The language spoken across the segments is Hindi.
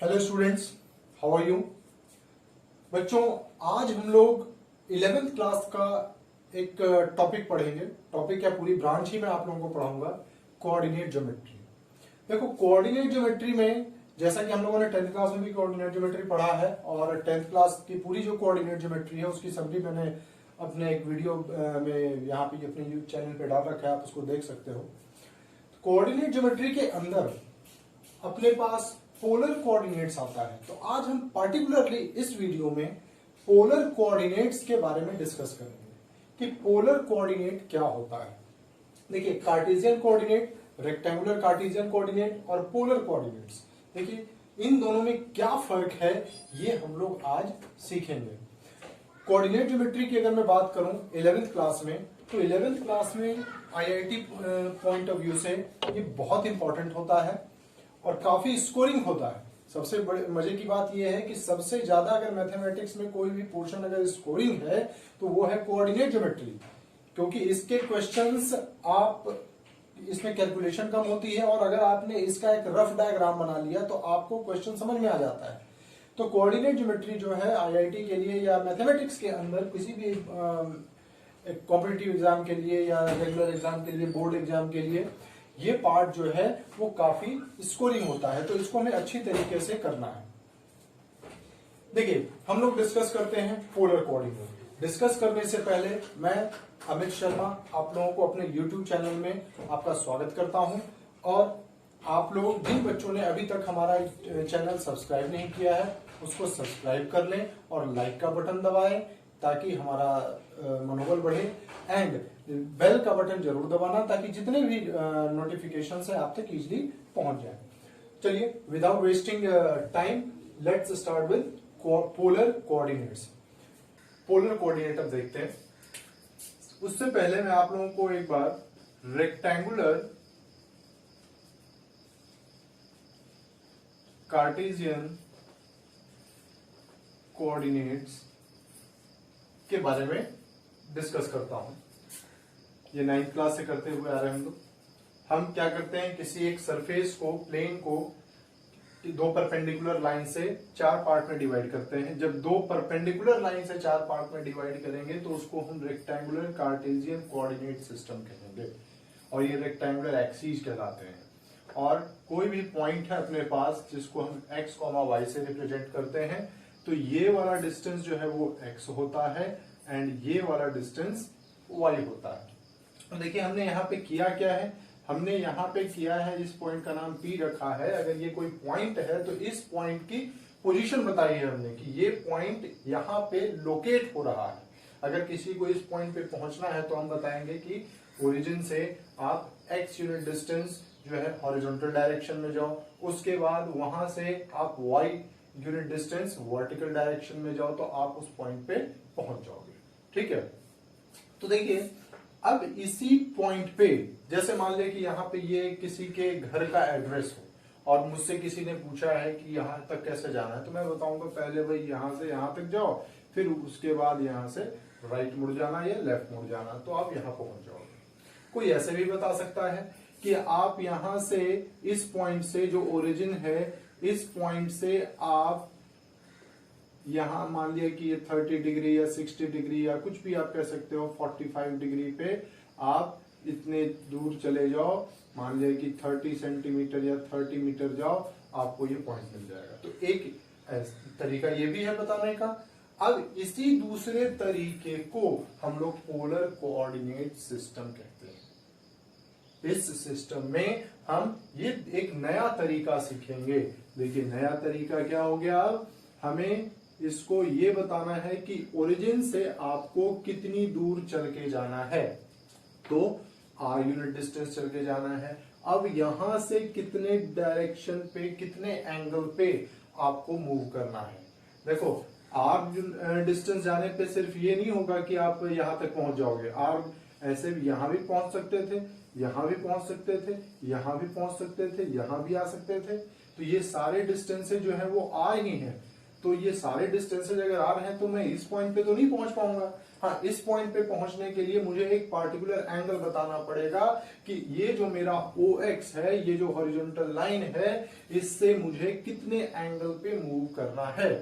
Hello students, how are you. बच्चों, आज हम लोग 11th क्लास का एक टॉपिक पढ़ेंगे। टॉपिक क्या, पूरी ब्रांच ही मैं आप लोगों को पढ़ाऊंगा, कोऑर्डिनेट ज्योमेट्री। देखो, कोऑर्डिनेट ज्योमेट्री में जैसा कि हम लोगों ने 10th क्लास में भी कोऑर्डिनेट ज्योमेट्री पढ़ा है और 10th क्लास की पूरी जो कोऑर्डिनेट ज्योमेट्री है उसकी समरी मैंने अपने एक वीडियो में यहाँ पे अपने यूट्यूब चैनल पे डाल रखा है, आप उसको देख सकते हो। कोऑर्डिनेट ज्योमेट्री के अंदर अपने पास पोलर कोऑर्डिनेट्स आता है, तो आज हम पार्टिकुलरली इस वीडियो में पोलर कोऑर्डिनेट्स के बारे में डिस्कस करेंगे कि पोलर कोऑर्डिनेट क्या होता है। देखिए, Cartesian coordinate, rectangular Cartesian coordinate और पोलर कोऑर्डिनेट्स, देखिए इन दोनों में क्या फर्क है ये हम लोग आज सीखेंगे। कोऑर्डिनेट ज्योमेट्री की अगर मैं बात करूं 11th क्लास में, तो 11th क्लास में आईआईटी पॉइंट ऑफ व्यू से ये बहुत इंपॉर्टेंट होता है और काफी स्कोरिंग होता है। सबसे बड़े मजे की बात यह है कि सबसे ज्यादा अगर मैथमेटिक्स में कोई भी पोर्शन अगर स्कोरिंग है तो वो है कोऑर्डिनेट ज्योमेट्री, क्योंकि इसके क्वेश्चंस आप इसमें कैलकुलेशन कम होती है और अगर आपने इसका एक रफ डायग्राम बना लिया तो आपको क्वेश्चन समझ में आ जाता है। तो कोऑर्डिनेट ज्योमेट्री जो है आईआईटी के लिए या मैथमेटिक्स के अंदर किसी भी कॉम्पिटिटिव एग्जाम के लिए या रेगुलर एग्जाम के लिए, बोर्ड एग्जाम के लिए ये पार्ट जो है वो काफी स्कोरिंग होता है, तो इसको हमें अच्छी तरीके से करना है। देखिए, हम लोग डिस्कस करते हैं पोलर कोऑर्डिनेट। डिस्कस करने से पहले मैं अमित शर्मा आप लोगों को अपने YouTube चैनल में आपका स्वागत करता हूं और आप लोग जिन बच्चों ने अभी तक हमारा चैनल सब्सक्राइब नहीं किया है उसको सब्सक्राइब कर लें और लाइक का बटन दबाएं ताकि हमारा मनोबल बढ़े, एंड बेल का बटन जरूर दबाना ताकि जितने भी नोटिफिकेशन है आप तक इजीली पहुंच जाए। चलिए, without wasting time let's start with polar coordinates. Polar coordinate अब देखते हैं। उससे पहले मैं आप लोगों को एक बार रेक्टेंगुलर कार्टेशियन कोऑर्डिनेट्स के बारे में डिस्कस करता हूं। ये 9th क्लास से करते हुए आ रहे हैं हम क्या करते हैं, किसी एक सरफेस को, प्लेन को दो परपेंडिकुलर लाइन से 4 पार्ट में डिवाइड करते हैं। जब दो परपेंडिकुलर लाइन से 4 पार्ट में डिवाइड करेंगे तो उसको हम रेक्टेंगुलर कार्टेशियन कोऑर्डिनेट सिस्टम कहेंगे और ये रेक्टेंगुलर एक्सिस कहलाते हैं। और कोई भी पॉइंट है अपने पास जिसको हम x, y से रिप्रेजेंट करते हैं, तो ये वाला डिस्टेंस जो है वो x होता है एंड ये वाला डिस्टेंस y होता है। तो देखिए, हमने यहाँ पे किया क्या है, हमने यहाँ पे किया है, इस पॉइंट का नाम P रखा है। अगर ये कोई पॉइंट है तो इस पॉइंट की पोजीशन बताई है हमने कि ये पॉइंट यहाँ पे लोकेट हो रहा है। अगर किसी को इस पॉइंट पे पहुंचना है तो हम बताएंगे कि ओरिजिन से आप x यूनिट डिस्टेंस जो है हॉरिजॉन्टल डायरेक्शन में जाओ, उसके बाद वहां से आप y unit distance vertical direction में जाओ तो आप उस पॉइंट पे पहुंच जाओगे। ठीक है, तो देखिए अब इसी पॉइंट पे, जैसे मान ले कि यहाँ पे ये किसी के घर का एड्रेस हो और मुझसे किसी ने पूछा है कि यहाँ तक कैसे जाना है, तो मैं बताऊंगा पहले भाई यहाँ से यहाँ तक जाओ, फिर उसके बाद यहाँ से राइट मुड़ जाना या लेफ्ट मुड़ जाना, तो आप यहाँ पहुंच जाओगे। कोई ऐसे भी बता सकता है कि आप यहाँ से, इस पॉइंट से जो ओरिजिन है, इस पॉइंट से आप यहां मान लिया कि ये 30 डिग्री या 60 डिग्री या कुछ भी आप कह सकते हो, 45 डिग्री पे आप इतने दूर चले जाओ, मान लिया कि 30 सेंटीमीटर या 30 मीटर जाओ, आपको ये पॉइंट मिल जाएगा। तो एक तरीका ये भी है बताने का। अब इसी दूसरे तरीके को हम लोग पोलर कोऑर्डिनेट सिस्टम कहते हैं। इस सिस्टम में हम ये एक नया तरीका सीखेंगे। देखिए, नया तरीका क्या हो गया, अब हमें इसको ये बताना है कि ओरिजिन से आपको कितनी दूर चल के जाना है, तो r यूनिट डिस्टेंस चल के जाना है। अब यहां से कितने डायरेक्शन पे, कितने एंगल पे आपको मूव करना है। देखो, r डिस्टेंस जाने पे सिर्फ ये नहीं होगा कि आप यहां तक पहुंच जाओगे। r ऐसे भी यहां भी पहुंच सकते थे, यहां भी पहुंच सकते थे, यहां भी पहुंच सकते थे, यहां भी आ सकते थे। तो ये सारे डिस्टेंसेज जो है वो r ही हैं। तो ये सारे डिस्टेंसेज अगर आ रहे हैं तो मैं इस पॉइंट पे तो नहीं पहुंच पाऊंगा। हाँ, इस पॉइंट पे पहुंचने के लिए मुझे एक पार्टिकुलर एंगल बताना पड़ेगा कि ये जो मेरा OX है, ये जो हॉरिजॉन्टल लाइन है, इससे मुझे कितने एंगल पे मूव करना है।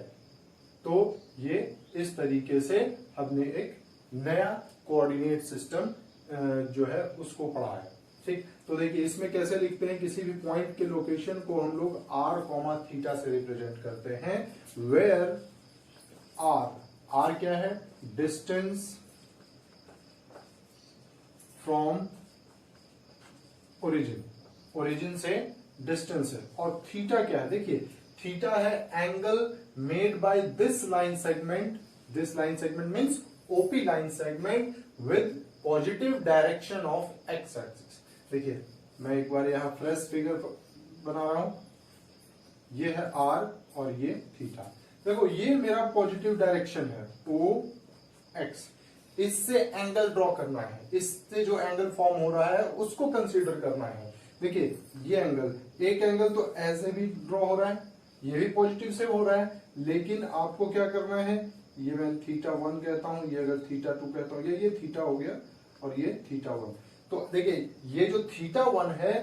तो ये इस तरीके से हमने एक नया कोऑर्डिनेट सिस्टम जो है उसको पढ़ा है। ठीक, तो देखिए इसमें कैसे लिखते हैं, किसी भी पॉइंट के लोकेशन को हम लोग r, थीटा से रिप्रेजेंट करते हैं, वेयर r क्या है, डिस्टेंस फ्रॉम ओरिजिन से डिस्टेंस है, और थीटा क्या है, देखिए थीटा है angle made by this line segment means OP line segment with positive direction of x axis. देखिए मैं एक बार यहां फ्रेश फिगर बना रहा हूं, ये है r और ये थीटा। देखो ये मेरा पॉजिटिव डायरेक्शन है OX, इससे एंगल ड्रॉ करना है, इससे जो एंगल फॉर्म हो रहा है उसको कंसीडर करना है। देखिए ये एंगल, एक एंगल तो ऐसे भी ड्रॉ हो रहा है, ये भी पॉजिटिव से हो रहा है, लेकिन आपको क्या करना है, ये मैं θ1 कहता हूं, ये अगर θ2 कहता हूं, ये थीटा हो गया और ये θ1। तो देखिए ये जो θ1 है,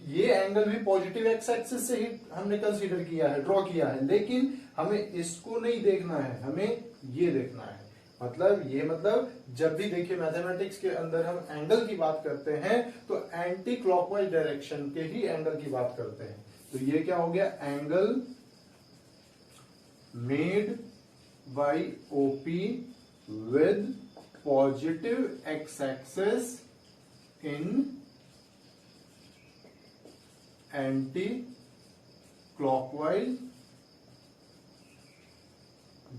ये एंगल भी पॉजिटिव एक्स एक्सिस से ही हमने कंसीडर किया है, ड्रॉ किया है, लेकिन हमें इसको नहीं देखना है, हमें ये देखना है। मतलब जब भी देखिए मैथमेटिक्स के अंदर हम एंगल की बात करते हैं तो एंटी क्लॉकवाइज डायरेक्शन के ही एंगल की बात करते हैं। तो ये क्या हो गया, angle made by OP with positive X axis in anti clockwise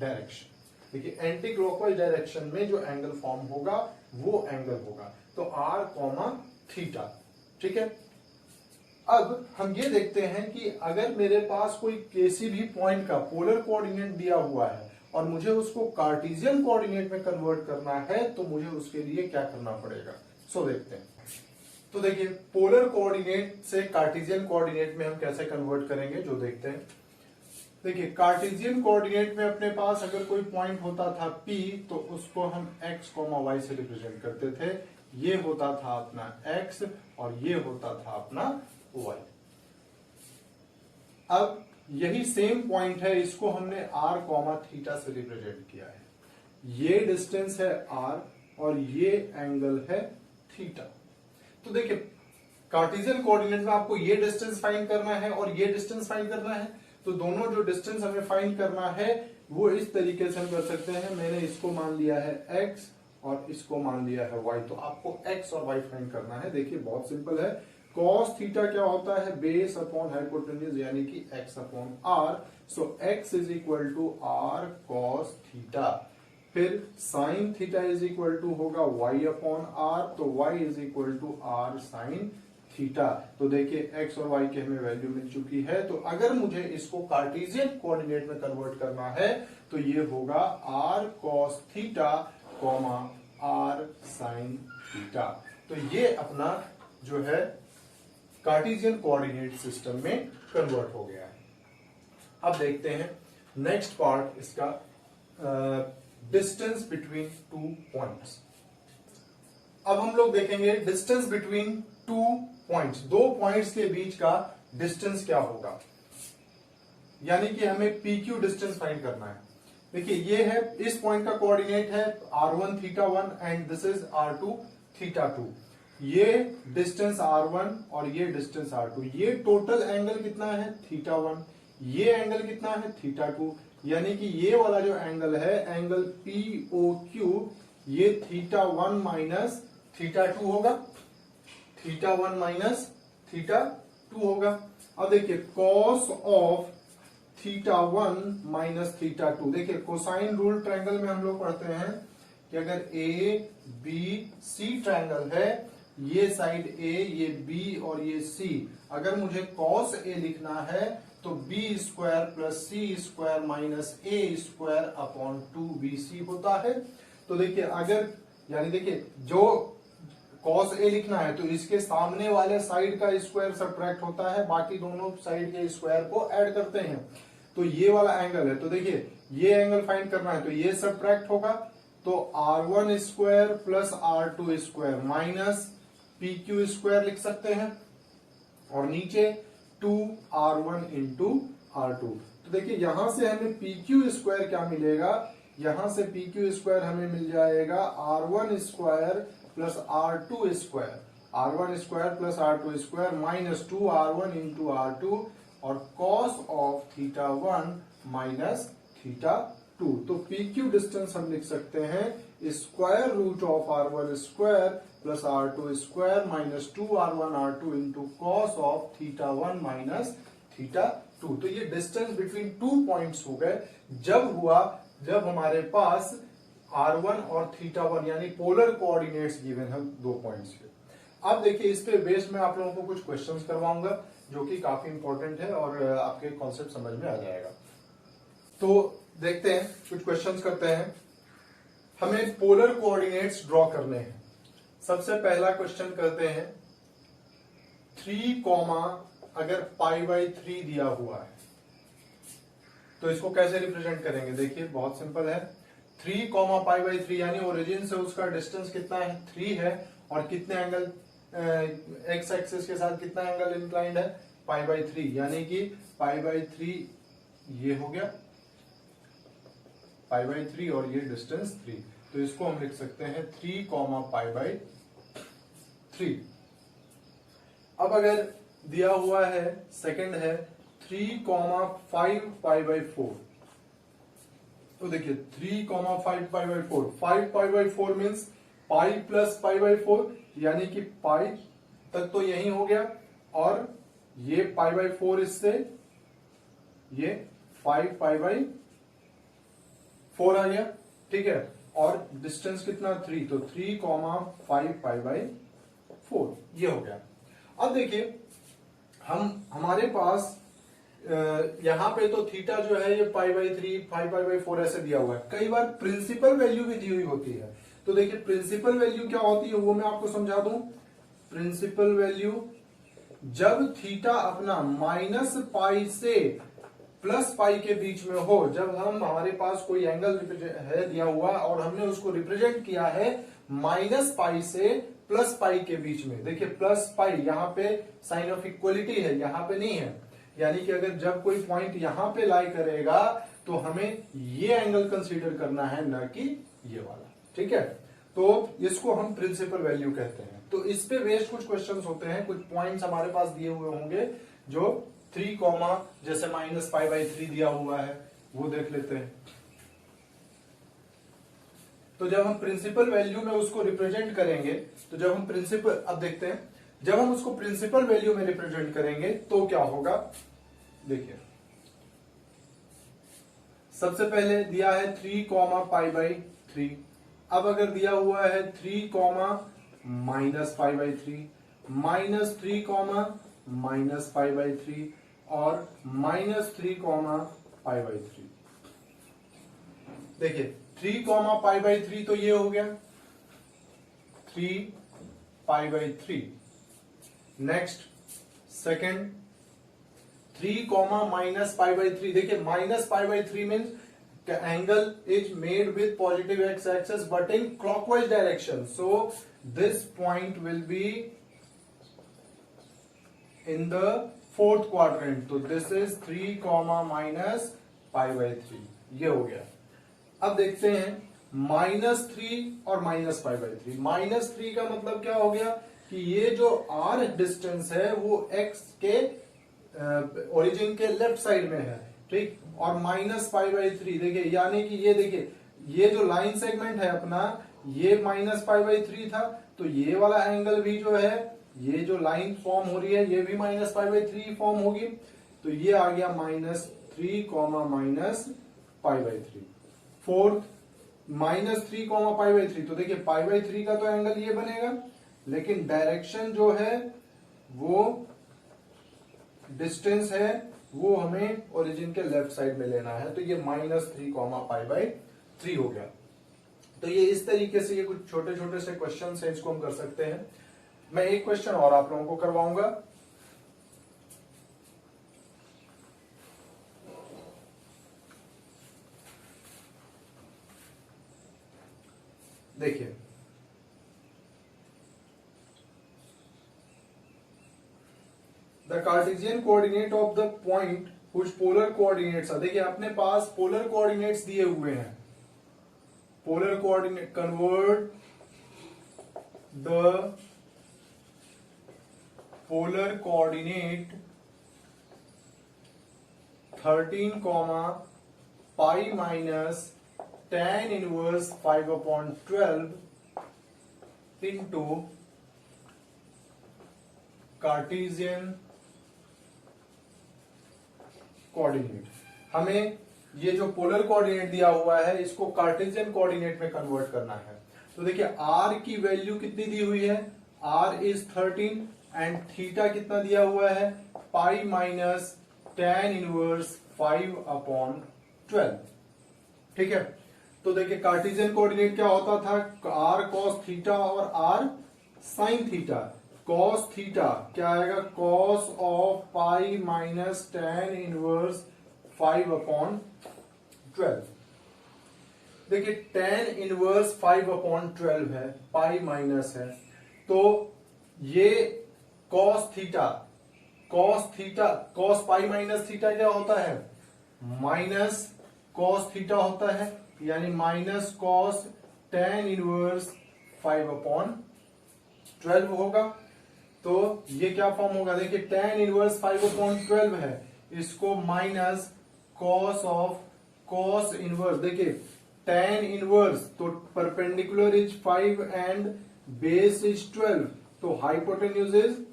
direction. देखिए एंटी क्लॉकवाइज डायरेक्शन में जो एंगल फॉर्म होगा वो एंगल होगा तो r, थीटा। ठीक है, अब हम ये देखते हैं कि अगर मेरे पास कोई किसी भी पॉइंट का पोलर कोऑर्डिनेट दिया हुआ है और मुझे उसको कार्टेशियन कोऑर्डिनेट में कन्वर्ट करना है तो मुझे उसके लिए क्या करना पड़ेगा, सो देखते हैं। तो देखिए पोलर कोऑर्डिनेट से कार्टेशियन कोऑर्डिनेट में हम कैसे कन्वर्ट करेंगे, जो देखते हैं। देखिए कार्टेशियन कोऑर्डिनेट में अपने पास अगर कोई पॉइंट होता था P, तो उसको हम x, y से रिप्रेजेंट करते थे। ये होता था अपना x और ये होता था अपना y। अब यही सेम पॉइंट है, इसको हमने r, थीटा से रिप्रेजेंट किया है। ये डिस्टेंस है r और ये एंगल है थीटा। तो देखिए कार्टेशियन कोऑर्डिनेट में आपको ये डिस्टेंस फाइंड करना है और ये डिस्टेंस फाइंड करना है, तो दोनों जो डिस्टेंस हमें फाइंड करना है वो इस तरीके से हम कर सकते हैं। मैंने इसको मान लिया है x और इसको मान लिया है y, तो आपको x और y फाइंड करना है। देखिए बहुत सिंपल है, cos थीटा क्या होता है, बेस अपॉन हाइपोटेन्यूज यानी कि x upon r। So x is equal to r cos theta. फिर sine theta is equal to होगा y अपॉन r, तो y is equal to r sine theta. तो देखिए x और y की हमें वैल्यू मिल चुकी है। तो अगर मुझे इसको कार्टेशियन कोऑर्डिनेट में कन्वर्ट करना है तो ये होगा r cos theta, r sin theta. तो ये अपना जो है कार्टेशियन कोऑर्डिनेट सिस्टम में कन्वर्ट हो गया है। अब देखते हैं नेक्स्ट पार्ट इसका, डिस्टेंस बिटवीन टू पॉइंट्स। अब हम लोग देखेंगे डिस्टेंस बिटवीन टू पॉइंट्स, दो पॉइंट्स के बीच का डिस्टेंस क्या होगा, यानी कि हमें PQ डिस्टेंस फाइंड करना है। देखिए ये है, इस पॉइंट का कोऑर्डिनेट है r1 θ1 and this is r2 θ2। ये डिस्टेंस r1 और ये डिस्टेंस r2, ये टोटल एंगल कितना है θ1, ये एंगल कितना है θ2, यानी कि ये वाला जो एंगल है एंगल POQ, ये θ1 माइनस θ2 होगा, θ1 माइनस θ2 होगा। अब देखिए कॉस ऑफ θ1 माइनस θ2, देखिए कोसाइन रूल ट्रायंगल में हम लोग पढ़ते हैं कि अगर ABC ट्रायंगल है, ये साइड A, ये B और ये C, अगर मुझे cos A लिखना है तो B square plus C square minus A square upon 2BC होता है। तो देखिए अगर, यानी देखिए जो cos A लिखना है तो इसके सामने वाले साइड का स्क्वायर सब्ट्रैक्ट होता है, बाकी दोनों साइड के स्क्वायर को ऐड करते हैं। तो ये वाला एंगल है, तो देखिए ये एंगल फाइंड करना है तो ये सबट्रैक्ट होगा, तो r1 square plus r2 square minus pq square लिख सकते हैं, और नीचे 2r1 इंटू r2। तो देखिए यहां से हमें pq स्क्वायर क्या मिलेगा, यहां से pq स्क्वायर हमें मिल जाएगा r1 square plus r2 square, r1 square plus r2 square minus 2r1 into r2 और cos of theta 1 minus theta 2। तो PQ डिस्टेंस हम लिख सकते हैं square root of r1 square plus r2 square minus 2r1 r2 into cos of theta 1 minus theta 2। तो ये डिस्टेंस बिटवीन 2 पॉइंट्स हो गए जब हमारे पास r1 और थीटा 1 यानी पोलर कोऑर्डिनेट्स गिवन है 2 पॉइंट्स के। अब देखिए इस पे बेस्ड में आप लोगों को कुछ क्वेश्चंस करवाऊंगा जो कि काफी इंपॉर्टेंट है और आपके कॉन्सेप्ट समझ में आ जाएगा। तो देखते हैं, कुछ क्वेश्चंस करते हैं। हमें पोलर कोऑर्डिनेट्स ड्रॉ करने हैं। सबसे पहला क्वेश्चन करते हैं 3, अगर π/3 दिया हुआ है तो इसको कैसे रिप्रेजेंट करेंगे। देखिए बहुत सिंपल है, 3, π/3 यानी ओरिजिन से उसका डिस्टेंस कितना है 3 है, और कितने एंगल एक्स एक्सिस के साथ कितना एंगल इंक्लाइंड है π/3, यानी कि π/3 ये हो गया π/3 और ये डिस्टेंस 3। तो इसको हम लिख सकते हैं 3, π/3। अब अगर दिया हुआ है सेकंड है 3, 5 π/4, तो देखिए 3, 5 π/4, 5 π/4 मीन्स पाई प्लस π/4, यानी कि पाई तक तो यही हो गया, और ये π/4 इससे ये 5 π/4 आ गया, ठीक है, और डिस्टेंस कितना 3, तो 3, 5 π/4 ये हो गया। अब देखिए हमारे पास यहां पे तो थीटा जो है ये π/3, 5 π/4 ऐसे दिया हुआ है। कई बार प्रिंसिपल वैल्यू भी दी हुई होती है, तो देखिए प्रिंसिपल वैल्यू क्या होती है वो मैं आपको समझा दूं। प्रिंसिपल वैल्यू जब थीटा अपना -π से +π के बीच में हो, जब हमारे पास कोई एंगल है दिया हुआ और हमने उसको रिप्रेजेंट किया है -π से +π के बीच में। देखिए +π यहाँ पे साइन ऑफ इक्वलिटी है, यहाँ पे नहीं है, यानी कि अगर जब कोई पॉइंट यहां पे लाई करेगा तो हमें ये एंगल कंसीडर करना है, न कि ये वाला, ठीक है। तो इसको हम प्रिंसिपल वैल्यू कहते हैं। तो इस पे बेस्ड कुछ क्वेश्चंस होते हैं, कुछ पॉइंट्स हमारे पास दिए हुए होंगे जो 3, जैसे -π/3 दिया हुआ है वो देख लेते हैं। तो जब हम प्रिंसिपल वैल्यू में उसको रिप्रेजेंट करेंगे, तो जब हम प्रिंसिपल, अब देखते हैं जब हम उसको प्रिंसिपल वैल्यू में रिप्रेजेंट करेंगे तो क्या होगा। देखिए सबसे पहले दिया है 3, π/3। अब अगर दिया हुआ है 3, -π/3, -3, -π/3 और -3, π/3। देखिए 3, π/3 तो ये हो गया 3 π/3। Next second 3, -π/3। देखिए -π/3 means angle is made with positive X axis but in clockwise direction, so this point will be in the 4th quadrant. तो दिस इज 3, -π/3 ये हो गया। अब देखते हैं -3 और -π/3। -3 का मतलब क्या हो गया कि ये जो r डिस्टेंस है वो x के ओरिजिन के लेफ्ट साइड में है, ठीक, और -π/3 देखिए, यानी कि ये देखिए ये जो लाइन सेगमेंट है अपना ये -π/3 था, तो ये वाला एंगल भी जो है, ये जो लाइन फॉर्म हो रही है ये भी -π/3 फॉर्म होगी, तो ये आ गया -3, -π/3। फोर्थ -3, π/3, तो देखिए π/3 का तो एंगल ये बनेगा, लेकिन डायरेक्शन जो है वो डिस्टेंस है वो हमें ओरिजिन के लेफ्ट साइड में लेना है, तो ये -3, π/3 हो गया। तो ये इस तरीके से ये कुछ छोटे छोटे से क्वेश्चन है, इसको हम कर सकते हैं। मैं एक क्वेश्चन और आप लोगों को करवाऊंगा। देखिए the Cartesian coordinate of the point which polar coordinates are, देखिए अपने पास पोलर कोऑर्डिनेट्स दिए हुए हैं, polar coordinate convert the polar coordinate 13 pi minus tan inverse 5/12 into Cartesian coordinate. हमें ये जो पोलर कोऑर्डिनेट दिया हुआ है इसको कार्टेशियन कोऑर्डिनेट में कन्वर्ट करना है। तो देखिए r की वैल्यू कितनी दी हुई है, r इज 13 एंड थीटा कितना दिया हुआ है, पाई माइनस tan इनवर्स 5/12। ठीक है, तो देखिए कार्टेशियन कोऑर्डिनेट क्या होता था, r cos थीटा और r sin theta. cos theta क्या आएगा, cos of pi minus tan inverse 5/12। देखिए tan इनवर्स 5/12 है, पाई माइनस है, तो ये cos थीटा, cos पाई माइनस थीटा क्या होता है, माइनस cos थीटा होता है, यानी माइनस cos tan इनवर्स 5/12 होगा। तो ये क्या फॉर्म होगा, देखिए tan इनवर्स 5/12 है, इसको minus cos of cos inverse, देखिए tan इनवर्स तो perpendicular is 5 and base is 12, तो हाइपोटेन्यूज इज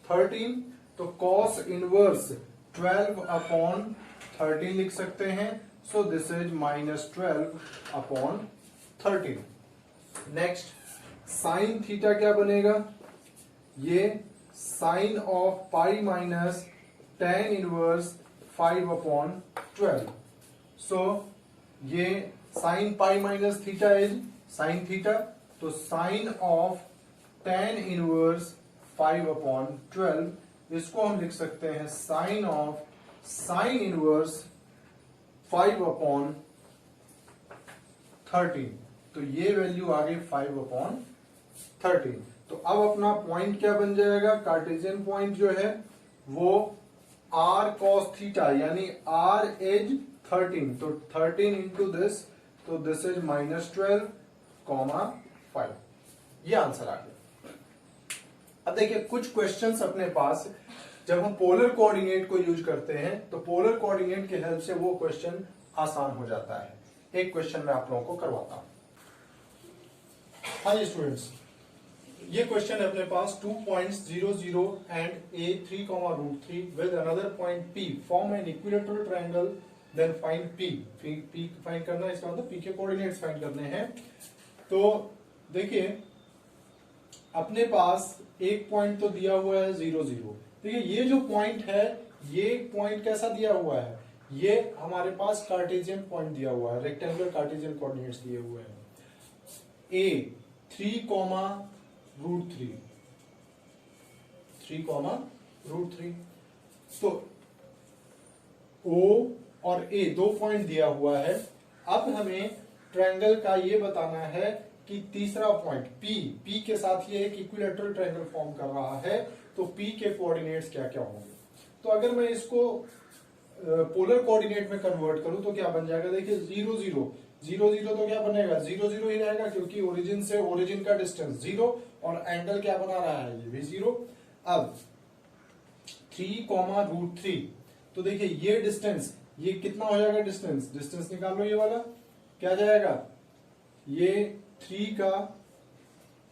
13, तो cos इनवर्स 12/13 लिख सकते हैं। So this is minus 12/13। Next sine theta क्या बनेगा, ये sine of pi minus tan inverse 5/12। So ये sine pi minus theta is sine theta, तो साइन ऑफ tan इनवर्स 5/12 इसको हम लिख सकते हैं साइन ऑफ साइन इनवर्स 5/13। तो ये वैल्यू आ गई 5/13। तो अब अपना पॉइंट क्या बन जाएगा, कार्टेशियन पॉइंट जो है वो r cos थीटा यानी r इज 13, तो 13 इंटू दिस, तो दिस इज -12,5। ये आंसर आ गया। अब देखिए कुछ क्वेश्चंस अपने पास जब हम पोलर कोऑर्डिनेट को यूज करते हैं तो पोलर कोऑर्डिनेट की हेल्प से वो क्वेश्चन आसान हो जाता है। एक क्वेश्चन मैं आप लोगों को करवाता हूं। हाँ जी स्टूडेंट्स, ये क्वेश्चन है अपने पास 2 points 0, 0 and a 3,√3 with another point p form an equilateral triangle, then find p find करना है, इसका मतलब p के कोऑर्डिनेट्स फाइंड करने हैं। तो देखिए अपने पास एक पॉइंट तो दिया हुआ है 0, 0। देखिए ये जो पॉइंट है, ये पॉइंट कैसा दिया हुआ है, ये हमारे पास कार्टेशियन पॉइंट दिया हुआ है, रेक्टेंगुलर कार्टेशियन कोऑर्डिनेट्स दिए हुए हैं। a 3,√3 तो O और A दो पॉइंट दिया हुआ है। अब हमें ट्रायंगल का ये बताना है कि तीसरा पॉइंट P के साथ ये एक इक्विलैटरल ट्रायंगल फॉर्म कर रहा है, तो P के कोऑर्डिनेट्स क्या क्या होंगे। तो अगर मैं इसको पोलर कोऑर्डिनेट में कन्वर्ट करूं तो क्या बन जाएगा, देखिए 0, 0 तो क्या बनेगा, 0, 0 ही रहेगा, क्योंकि ओरिजिन से ओरिजिन का डिस्टेंस 0 और एंगल क्या बना रहा है, ये भी 0। अब 3,√3 तो देखिए ये डिस्टेंस, ये कितना हो जाएगा, डिस्टेंस निकाल लो, ये वाला क्या जाएगा, ये 3 का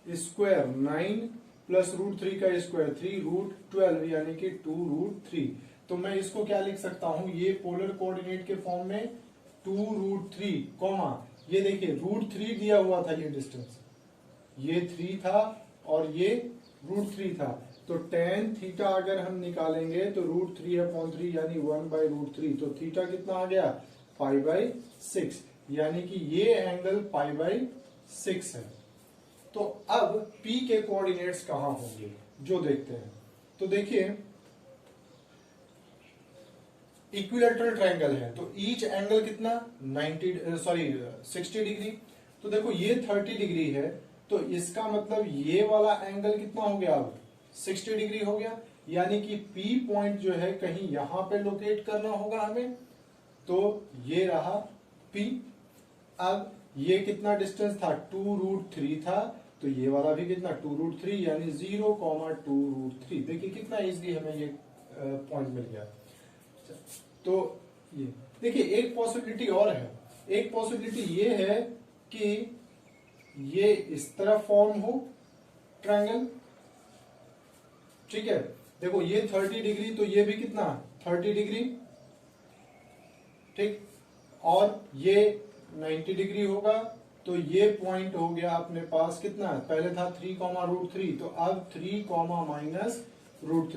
स्क्वायर 9 प्लस √3 का स्क्वायर 3√12 यानी कि 2√3। तो मैं इसको क्या लिख सकता हूं, ये पोलर कोऑर्डिनेट के फॉर्म में 2√3 कॉमा, ये देखिए √3 दिया हुआ था, ये डिस्टेंस ये 3 था और ये √3 था, तो tan थीटा अगर हम निकालेंगे तो √3/3 यानी 1/√3, तो थीटा कितना आ गया, π/6, यानी कि ये एंगल π/6 है। तो अब P के कोऑर्डिनेट्स कहां होंगे जो देखते हैं। तो देखिए इक्विलैटरल ट्रायंगल है, तो ईच एंगल कितना 60 डिग्री, तो देखो ये 30 डिग्री है, तो इसका मतलब ये वाला एंगल कितना हो गया, अब 60 डिग्री हो गया। यानी कि P पॉइंट जो है कहीं यहां पे लोकेट करना होगा हमें। तो ये रहा P। अब ये कितना डिस्टेंस था, 2√3 था, तो ये वाला भी कितना 2√3 यानी 0,2√3। देखिए कितना इजीली हमें ये पॉइंट मिल गया। तो ये देखिए एक पॉसिबिलिटी और है, एक पॉसिबिलिटी ये है कि ये इस तरह फॉर्म हो ट्रायंगल, ठीक है। देखो ये 30 डिग्री, तो ये भी कितना 30 डिग्री, ठीक। और ये 90 डिग्री होगा, तो ये पॉइंट हो गया अपने पास कितना, पहले था 3,√3, तो अब 3,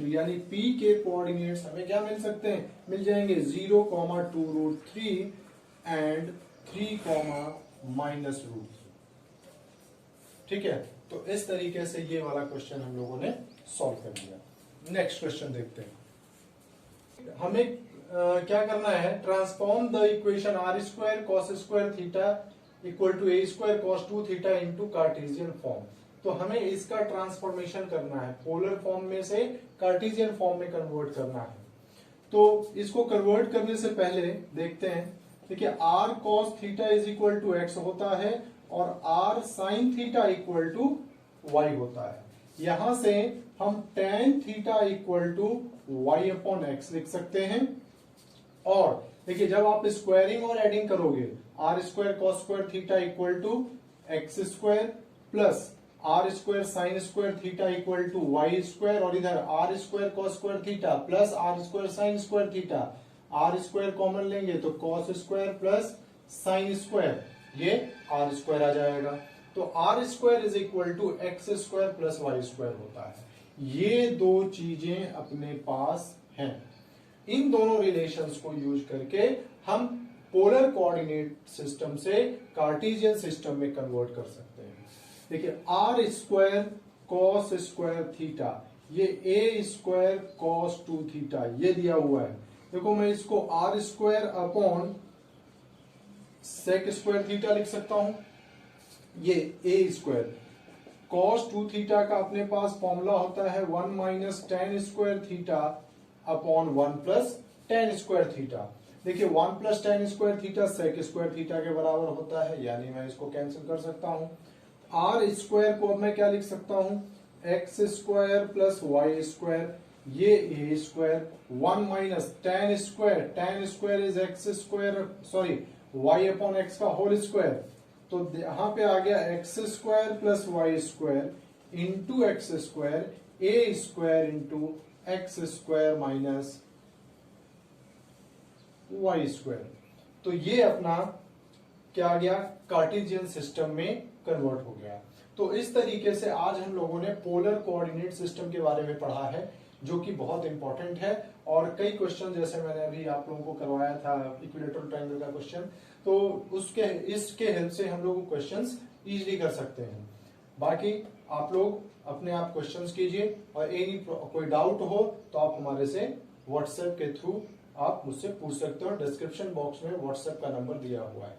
यानी P के कोऑर्डिनेट्स हमें क्या मिल सकते हैं, मिल जाएंगे 0,2√3 एंड 3, ठीक है। तो इस तरीके से ये वाला क्वेश्चन हम लोगों ने सॉल्व कर लिया। नेक्स्ट क्वेश्चन देखते हैं। हमें क्या करना है, transform the equation r² cos² theta equal to a² cos 2 theta into Cartesian form. तो हमें इसका ट्रांसफॉर्मेशन करना है, पोलर फॉर्म में से कार्टेशियन फॉर्म में कन्वर्ट करना है। तो इसको कन्वर्ट करने से पहले देखते हैं, देखिए r cos theta is equal to x होता है और r sin theta equal to y होता है। यहां से हम tan theta equal to y upon x लिख सकते हैं। और देखिए जब आप स्क्वायरिंग और एडिंग करोगे, r² cos² theta equal to x² plus r² sin² theta equal to y², और इधर r² cos² theta plus r² sin² theta, r² common लेंगे तो cos² प्लस sin², ये r² आ जाएगा। तो r² is equal to x² plus y² होता है। ये दो चीजें अपने पास हैं। इन दोनों रिलेशंस को यूज करके हम पोलर कोऑर्डिनेट सिस्टम से कार्टेशियन सिस्टम में कन्वर्ट कर सकते हैं। देखिए r² cos² थीटा, ये a² cos 2 थीटा ये दिया हुआ है। देखो मैं इसको r² अपॉन sec² थीटा लिख सकता हूं। ये a² cos 2 थीटा का अपने पास फॉर्मूला होता है 1 minus tan² theta upon 1 plus tan² theta. देखिए 1 plus tan² theta sec² theta के बराबर होता है, यानी मैं इसको कैंसिल कर सकता हूं। r² को अब मैं क्या लिख सकता हूं, x² प्लस y², ये a², 1 minus tan² is x², sorry y upon x का होल स्क्वायर, तो यहां पे आ गया x² plus y² into x², a² into x² minus y²। तो ये अपना क्या आ गया, कार्टेशियन सिस्टम में कन्वर्ट हो गया। तो इस तरीके से आज हम लोगों ने पोलर कोऑर्डिनेट सिस्टम के बारे में पढ़ा है, जो कि बहुत इंपॉर्टेंट है। और कई क्वेश्चन जैसे मैंने अभी आप लोगों को करवाया था इक्विलेटरल ट्रायंगल का क्वेश्चन, तो उसके इसके हेल्प से हम लोग क्वेश्चंस इजीली कर सकते हैं। बाकी आप लोग अपने आप क्वेश्चंस कीजिए, और कोई डाउट हो तो आप हमारे से व्हाट्सएप के थ्रू आप मुझसे पूछ सकते हो। डिस्क्रिप्शन बॉक्स में व्हाट्सएप का नंबर दिया हुआ है।